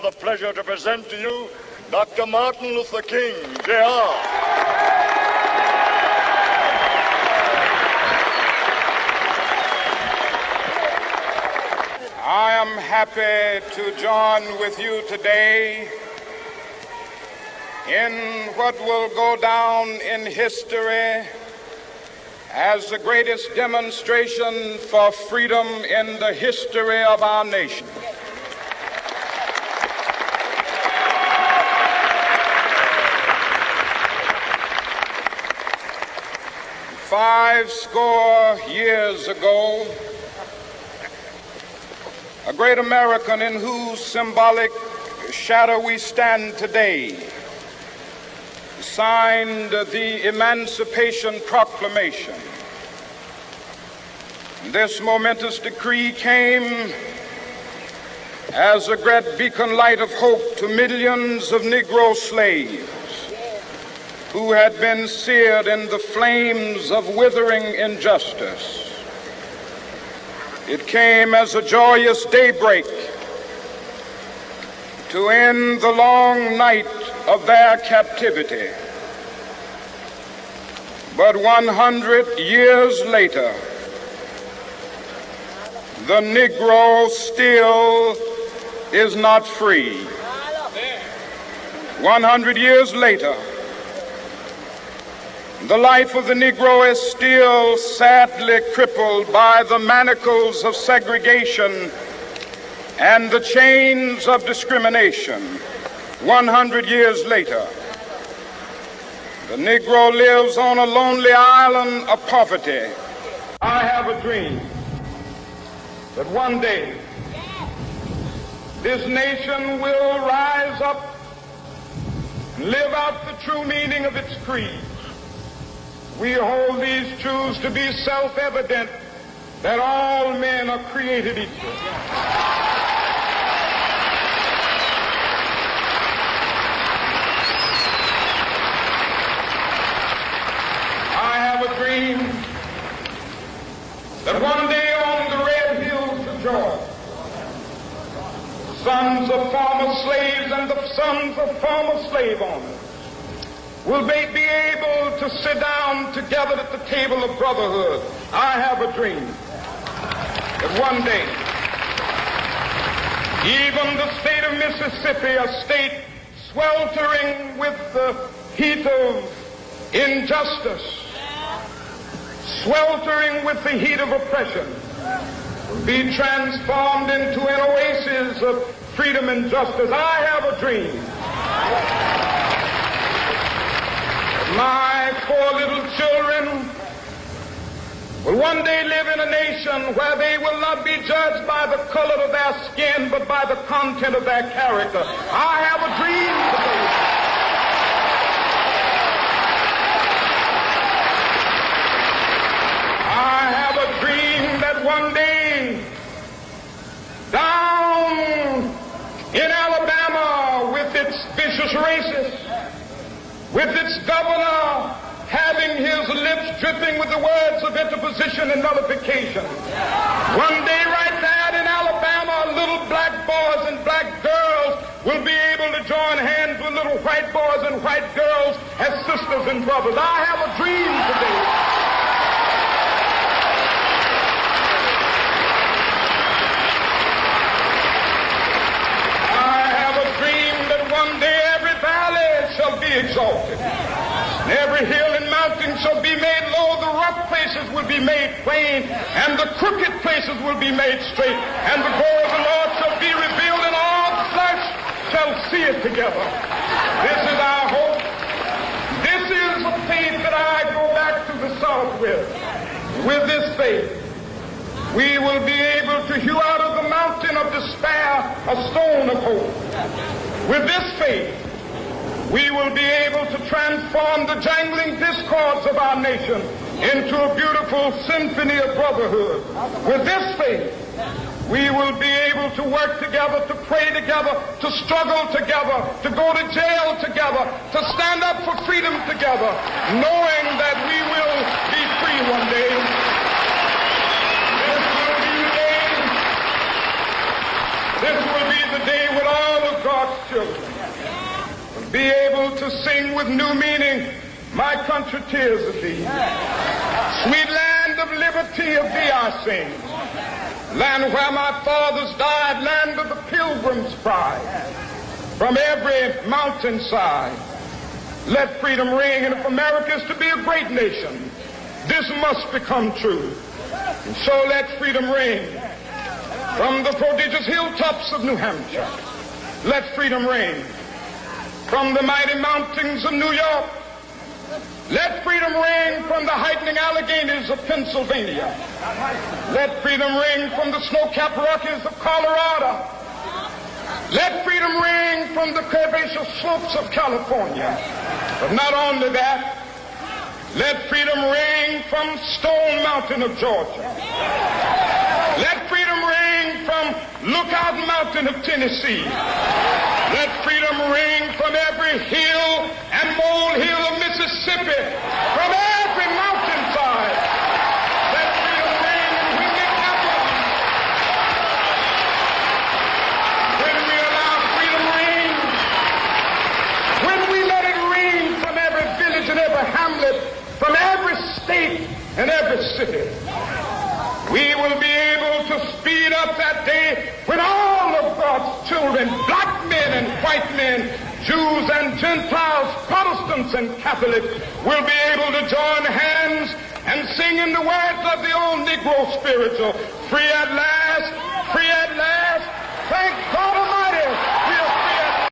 have the pleasure to present to you Dr. Martin Luther King, Jr. I am happy to join with you today in what will go down in history as the greatest demonstration for freedom in the history of our nation. Five score years ago, a great American in whose symbolic shadow we stand today signed the Emancipation Proclamation. This momentous decree came as a great beacon light of hope to millions of Negro slaves who had been seared in the flames of withering injustice. It came as a joyous daybreak to end the long night of their captivity. But 100 years later, the Negro still is not free. 100 years later, the life of the Negro is still sadly crippled by the manacles of segregation and the chains of discrimination. 100 years later, the Negro lives on a lonely island of poverty. I have a dream that one day this nation will rise up and live out the true meaning of its creed. We hold these truths to be self-evident, that all men are created equal. I have a dream that one day on the red hills of Georgia, sons of former slaves and the sons of former slave owners will they be able to sit down together at the table of brotherhood. I have a dream that one day, even the state of Mississippi, a state sweltering with the heat of injustice, sweltering with the heat of oppression, will be transformed into an oasis of freedom and justice. I have a dream. My four little children will one day live in a nation where they will not be judged by the color of their skin, but by the content of their character. I have a dream today. I have a dream that one day, down in Alabama, with its vicious racists, with its governor having his lips dripping with the words of interposition and nullification. One day right there in Alabama, little black boys and black girls will be able to join hands with little white boys and white girls as sisters and brothers. I have a dream today. I have a dream that one day every valley shall be exalted. Every hill and mountain shall be made low, the rough places will be made plain, and the crooked places will be made straight, and the glory of the Lord shall be revealed, and all flesh shall see it together. This is our hope. This is the faith that I go back to the South with. With this faith, we will be able to hew out of the mountain of despair a stone of hope. With this faith, we will be able to transform the jangling discords of our nation into a beautiful symphony of brotherhood. With this faith, we will be able to work together, to pray together, to struggle together, to go to jail together, to stand up for freedom together, knowing that we will be free one day. This will be the day when all of God to sing with new meaning, my country, tears of thee. Sweet land of liberty, of thee I sing. Land where my fathers died, land of the pilgrim's pride. From every mountainside, let freedom ring. And if America is to be a great nation, this must become true. And so let freedom ring. From the prodigious hilltops of New Hampshire, let freedom ring. From the mighty mountains of New York, let freedom ring. From the heightening Alleghenies of Pennsylvania, let freedom ring. From the snow-capped Rockies of Colorado, let freedom ring. From the curvaceous slopes of California. But not only that, let freedom ring from Stone Mountain of Georgia. Let freedom ring from Lookout Mountain of Tennessee. Let freedom ring from every hill and molehill of Mississippi, from every mountainside. Let freedom ring, and when it happens, when we allow freedom ring, when we let it ring from every village and every hamlet, from every state and every city, we will be able to speed up that day when all of God's children, black men and white men, Jews and Gentiles, Protestants and Catholics, will be able to join hands and sing in the words of the old Negro spiritual, free at last, thank God.